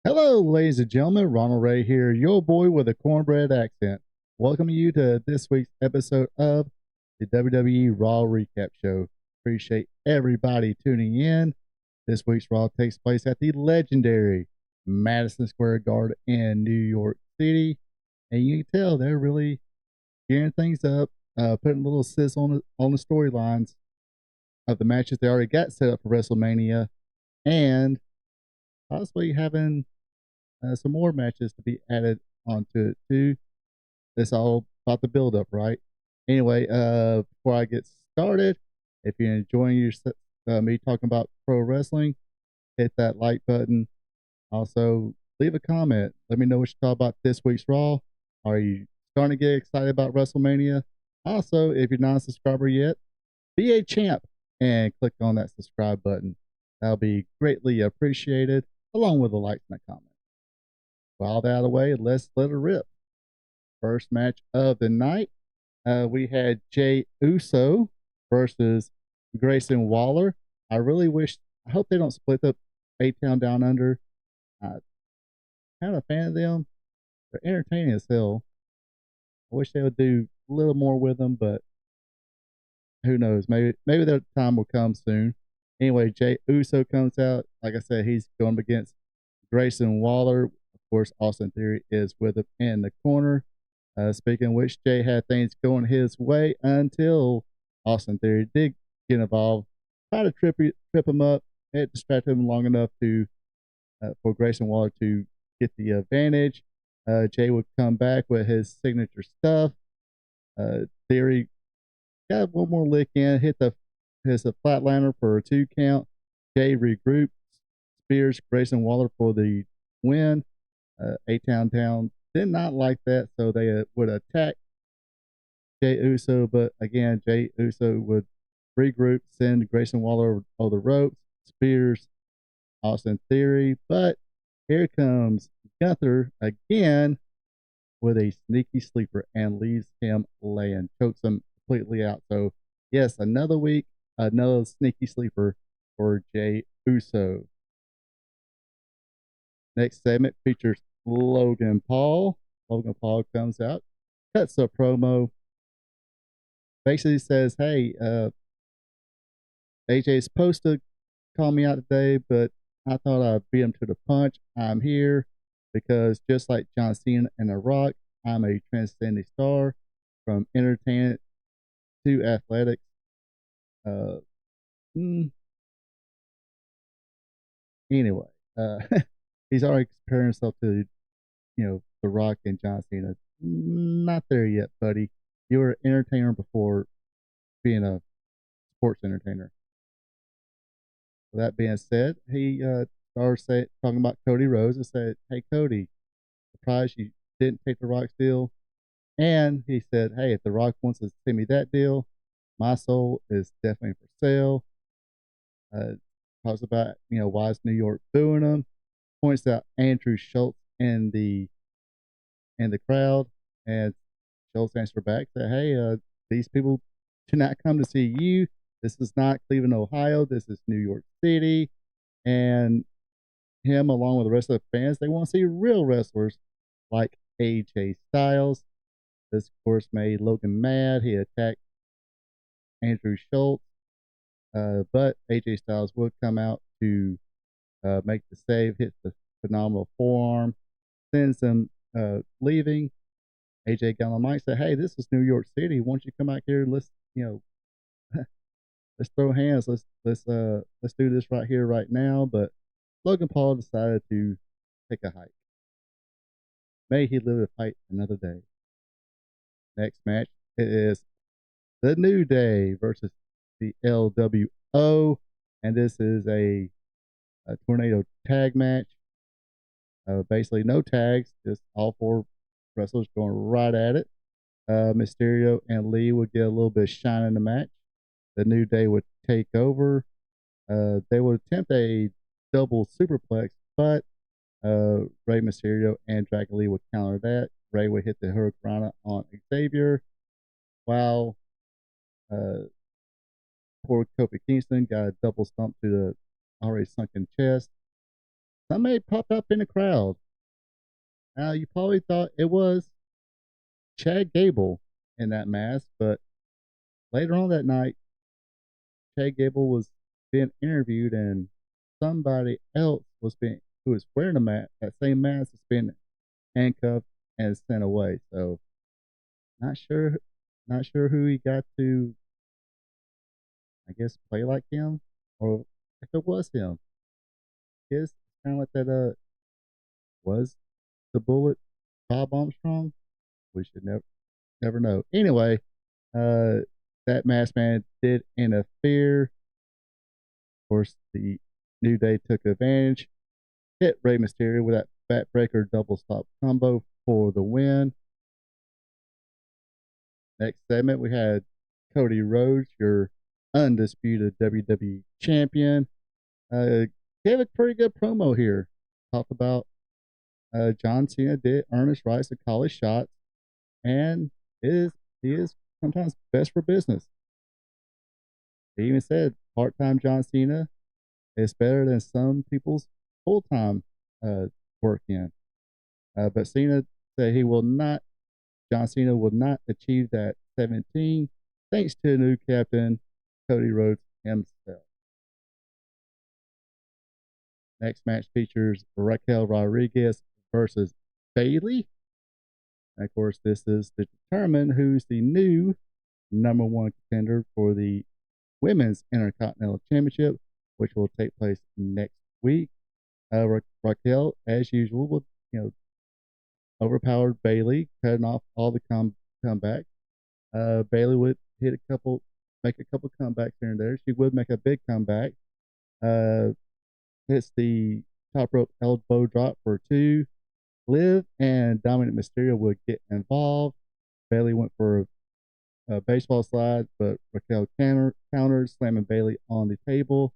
Hello, ladies and gentlemen. Ronald Ray here, your boy with a cornbread accent. Welcoming you to this week's episode of the WWE Raw Recap Show. Appreciate everybody tuning in. This week's Raw takes place at the legendary Madison Square Garden in New York City. And you can tell they're really gearing things up, putting a little sizzle on the storylines of the matches they already got set up for WrestleMania, and possibly having some more matches to be added onto it too. It's all about the build up, right? Anyway, before I get started, if you're enjoying me talking about pro wrestling, hit that like button. Also, leave a comment. Let me know what you thought about this week's Raw. Are you starting to get excited about WrestleMania? Also, if you're not a subscriber yet, be a champ and click on that subscribe button. That'll be greatly appreciated, along with a like and a comment. With all that out of the way, let's let it rip. First match of the night, we had Jay Uso versus Grayson Waller. I hope they don't split up A-Town Down Under. Kind of a fan of them. They're entertaining as hell. I wish they would do a little more with them, but who knows? Maybe their time will come soon. Anyway, Jay Uso comes out. Like I said, he's going against Grayson Waller. Of course, Austin Theory is with him in the corner. Speaking of which, Jay had things going his way until Austin Theory did get involved, tried to trip him up. It distracted him long enough to for Grayson Waller to get the advantage. Jay would come back with his signature stuff. Theory got one more lick in, hit his flatliner for a 2 count. Jay regrouped, spears Grayson Waller for the win. A-Town Town did not like that, so they would attack Jay Uso, but again, Jay Uso would regroup, send Grayson Waller over the ropes, spears Austin Theory, but here comes Gunther again with a sneaky sleeper and leaves him laying, chokes him completely out. So, yes, another week, another sneaky sleeper for Jay Uso. Next segment features Logan Paul. Logan Paul comes out, cuts a promo, basically says, "Hey, AJ is supposed to call me out today, but I thought I'd beat him to the punch. I'm here because just like John Cena and The Rock, I'm a transcending star from entertainment to athletics." Uh, mm, anyway, uh, he's already comparing himself to The Rock and John Cena. Not there yet, buddy. You were an entertainer before being a sports entertainer. With that being said, he started talking about Cody Rhodes and said, "Hey, Cody, surprised you didn't take the Rock's deal." And he said, "Hey, if the Rock wants to send me that deal, my soul is definitely for sale." Uh, talks about why is New York booing him. Points out Andrew Schultz in the crowd, and Schultz answered back that, "Hey, these people do not come to see you. This is not Cleveland, Ohio. This is New York City." And him, along with the rest of the fans, they want to see real wrestlers like AJ Styles. This, of course, made Logan mad. He attacked Andrew Schultz, but AJ Styles would come out to make the save, hit the phenomenal forearm, sends him leaving. AJ got on the mic, said, "Hey, this is New York City. Why don't you come out here? Let's let's throw hands. Let's do this right here, right now." But Logan Paul decided to take a hike. May he live to fight another day. Next match it is the New Day versus the LWO, and this is a tornado tag match. Basically, no tags, just all four wrestlers going right at it. Mysterio and Lee would get a little bit of shine in the match. The New Day would take over. They would attempt a double superplex, but Rey Mysterio and Dragon Lee would counter that. Rey would hit the Hurricanrana on Xavier, while uh, poor Kofi Kingston got a double stump to the already sunken chest. somebody popped up in the crowd. Now, you probably thought it was Chad Gable in that mask, but later on that night, Chad Gable was being interviewed, and somebody else was being who was wearing a mask, that same mask, was being handcuffed and sent away. So not sure, not sure who he got to, I guess, play like him, or if it was him. It's kind of like that. Was the Bullet Bob Armstrong? We should never know. Anyway, uh, that masked man did interfere. Of course, the New Day took advantage, hit Rey Mysterio with that backbreaker double stop combo for the win. Next segment, we had Cody Rhodes, your undisputed WWE champion. Uh, Gave a pretty good promo here. Talked about John Cena did earn his rights to call his shots, and he is sometimes best for business. He even said part-time John Cena is better than some people's full-time uh, work in. But Cena said John Cena will not achieve that 17 thanks to new captain Cody Rhodes himself. Next match features Raquel Rodriguez versus Bayley. And of course, this is to determine who's the new number one contender for the Women's Intercontinental Championship, which will take place next week. Raquel, as usual, will overpowered Bayley, cutting off all the comeback. Bayley would make a couple comebacks here and there. She would make a big comeback. Uh, hits the top rope elbow drop for two. Liv and Dominic Mysterio would get involved. Bayley went for a baseball slide, but Raquel countered, slamming Bayley on the table.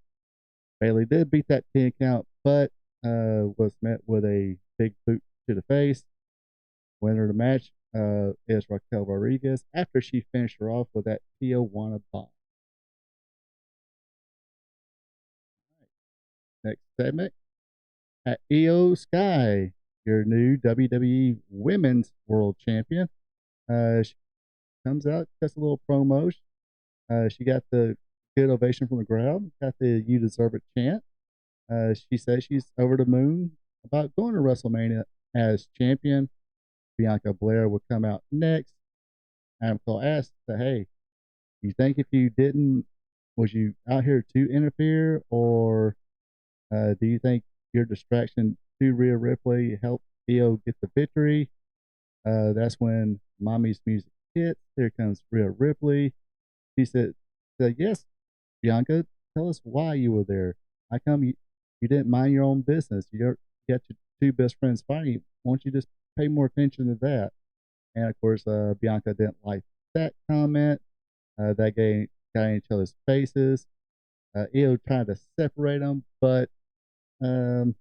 Bayley did beat that 10 count, but was met with a big boot to the face. Winner of the match is Raquel Rodriguez after she finished her off with that Tijuana bomb. Next segment at Io Sky, your new WWE Women's World Champion. She comes out, cuts a little promo. She got the good ovation from the crowd, got the "You Deserve It" chant. She says she's over the moon about going to WrestleMania as champion. Bianca Belair will come out next. Adam Cole asked, "Hey, you think if you didn't, was you out here to interfere, or do you think your distraction to Rhea Ripley helped Io get the victory?" That's when Mommy's music hits. Here comes Rhea Ripley. She said, "Yes, Bianca, tell us why you were there. How come you didn't mind your own business? You got your two best friends fighting. Why don't you just pay more attention to that?" And of course, Bianca didn't like that comment. That got in each other's faces. Io tried to separate them, but um,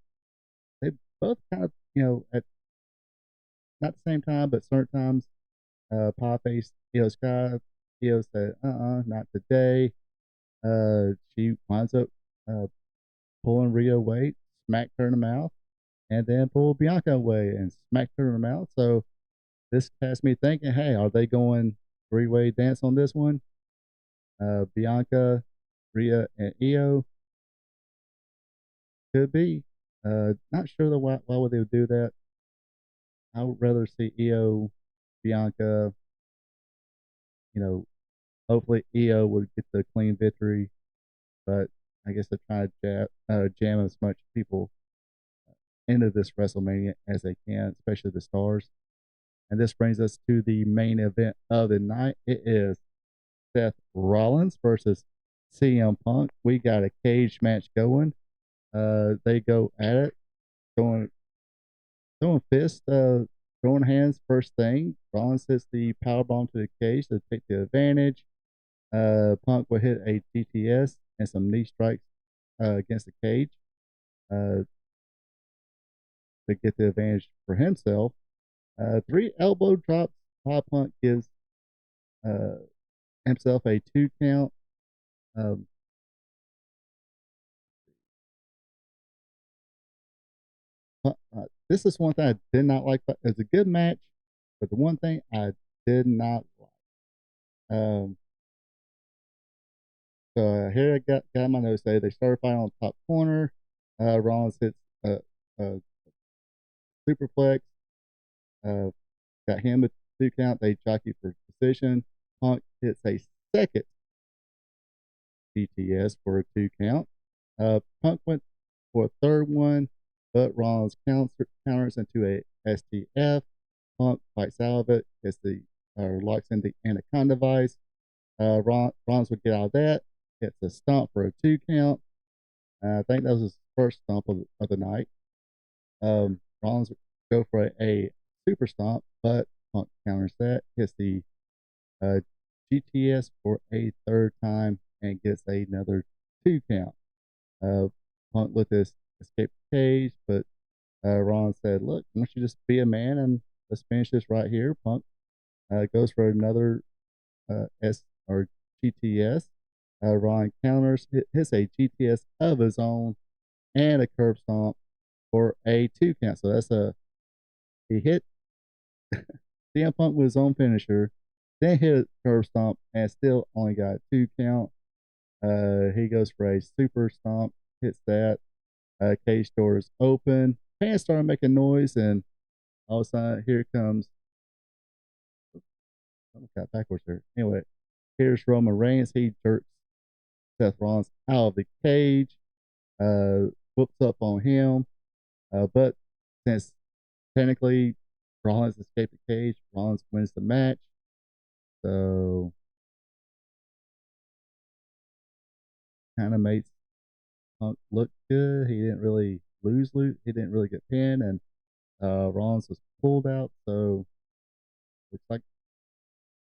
they both kind of, at not the same time, but certain times, pie faced Io Sky. Io said, not today. She winds up uh, pulling Rhea away, smacked her in the mouth, and then pulled Bianca away and smacked her in the mouth. So this has me thinking, hey, are they going three-way dance on this one? Bianca, Rhea, and Io could be. Not sure why would they do that. I would rather see Io, Bianca. You know, hopefully Io would get the clean victory, but I guess they're trying to jam as much people into this WrestleMania as they can, especially the stars. And this brings us to the main event of the night. It is Seth Rollins versus CM Punk. We got a cage match going. They go at it, throwing fists, throwing hands first thing. Rollins hits the power bomb to the cage to take the advantage. Punk will hit a GTS and some knee strikes against the cage uh, to get the advantage for himself. Three elbow drops. Punk gives uh, himself a 2 count. Um, This is one thing I did not like. It's a good match, but the one thing I did not like. So here I got my notes. They started fighting on the top corner. Rollins hits a superplex. Uh, got him with 2 count. They jockey for position. Punk hits a second GTS for a 2 count. Punk went for a third one, but Rollins counters into a STF. Punk fights out of it. It's the locks in the Anaconda Vice. Rollins would get out of that. Hits a stomp for a 2 count. I think that was his first stomp of the night. Rollins would go for a super stomp, but Punk counters that. Hits the GTS for a third time and gets another 2 count. Punk looked to escape the cage, but Rollins said, "Look, why don't you just be a man and let's finish this right here." Punk goes for another S or GTS. Rollins counters, hits a GTS of his own, and a curb stomp for a 2 count. So he hit CM Punk with his own finisher, then hit a curb stomp, and still only got a 2 count. He goes for a super stomp, hits that. Cage doors open, fans started making noise, and all of a sudden, here comes. I got backwards here. Anyway, here's Roman Reigns. He jerks Seth Rollins out of the cage, whoops up on him. But since technically Rollins escaped the cage, Rollins wins the match. So kind of makes Punk look good. He didn't really lose. He didn't really get pinned, and Rollins was pulled out. So looks like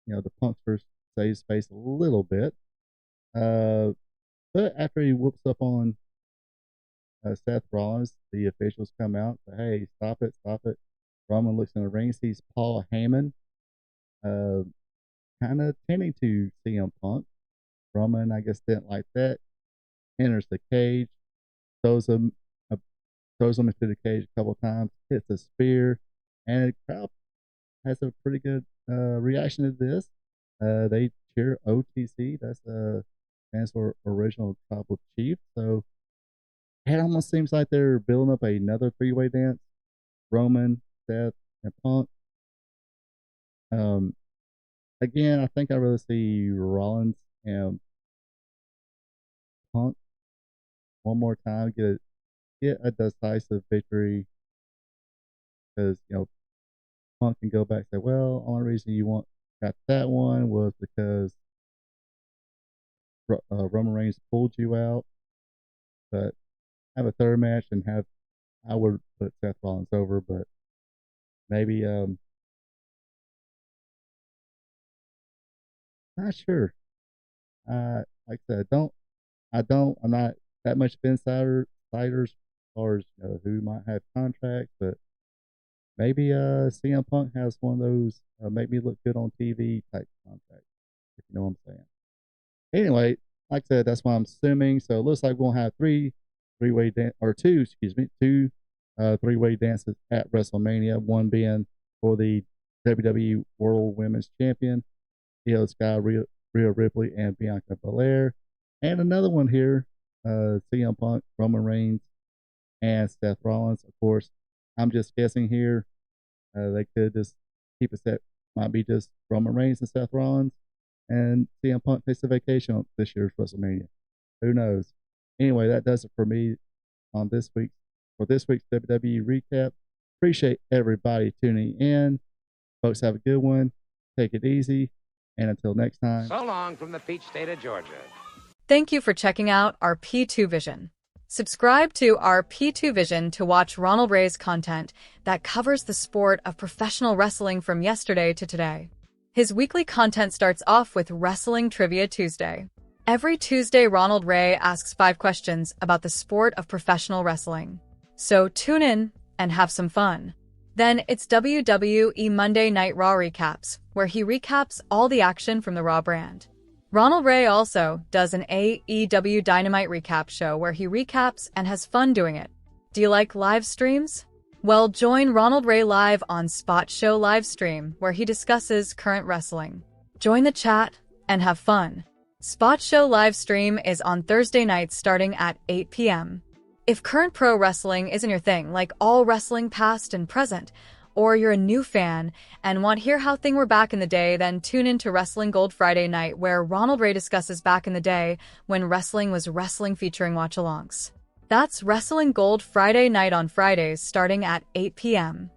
the Punkster saves face a little bit. But after he whoops up on Seth Rollins, the officials come out and say, "Hey, stop it, stop it." Roman looks in the ring, sees Paul Heyman kind of tending to CM Punk. Roman, I guess, didn't like that. Enters the cage, throws him into the cage a couple of times, hits a spear, and the crowd has a pretty good reaction to this. They cheer OTC. That's stands for Original Tribal Chief. So it almost seems like they're building up another three-way dance. Roman, Seth, and Punk. Again, I think I'd rather see Rollins and Punk one more time get a decisive victory, because Punk can go back and say, "Well, only reason you got that one was because Roman Reigns pulled you out." But have a third match and I would put Seth Rollins over, but maybe not sure. Like I said, I'm not that much of insiders as far as who might have contracts, but maybe CM Punk has one of those make me look good on TV type contracts, if you know what I'm saying. Anyway, like I said, that's what I'm assuming. So it looks like we'll have two three-way dances at WrestleMania. One being for the WWE World Women's Champion, Io Sky, Rhea Ripley, and Bianca Belair, and another one here, CM Punk, Roman Reigns, and Seth Rollins. Of course, I'm just guessing here. They could just keep it set. Might be just Roman Reigns and Seth Rollins, and CM Punk takes a vacation on this year's WrestleMania. Who knows? Anyway, that does it for me on this week's WWE recap. Appreciate everybody tuning in. Folks, have a good one. Take it easy. And until next time. So long from the peach state of Georgia. Thank you for checking out our P2 Vision. Subscribe to our P2 Vision to watch Ronald Ray's content that covers the sport of professional wrestling from yesterday to today. His weekly content starts off with Wrestling Trivia Tuesday. Every Tuesday, Ronald Ray asks 5 questions about the sport of professional wrestling. So tune in and have some fun. Then it's WWE Monday Night Raw Recaps, where he recaps all the action from the Raw brand. Ronald Ray also does an AEW Dynamite recap show where he recaps and has fun doing it. Do you like live streams? Well, join Ronald Ray live on Spot Show Livestream, where he discusses current wrestling. Join the chat and have fun. Spot Show Livestream is on Thursday nights starting at 8 p.m. If current pro wrestling isn't your thing, like all wrestling past and present, or you're a new fan and want to hear how things were back in the day, then tune in to Wrestling Gold Friday night, where Ronald Ray discusses back in the day when wrestling was wrestling, featuring watch-alongs. That's Wrestling Gold Friday night on Fridays starting at 8 p.m.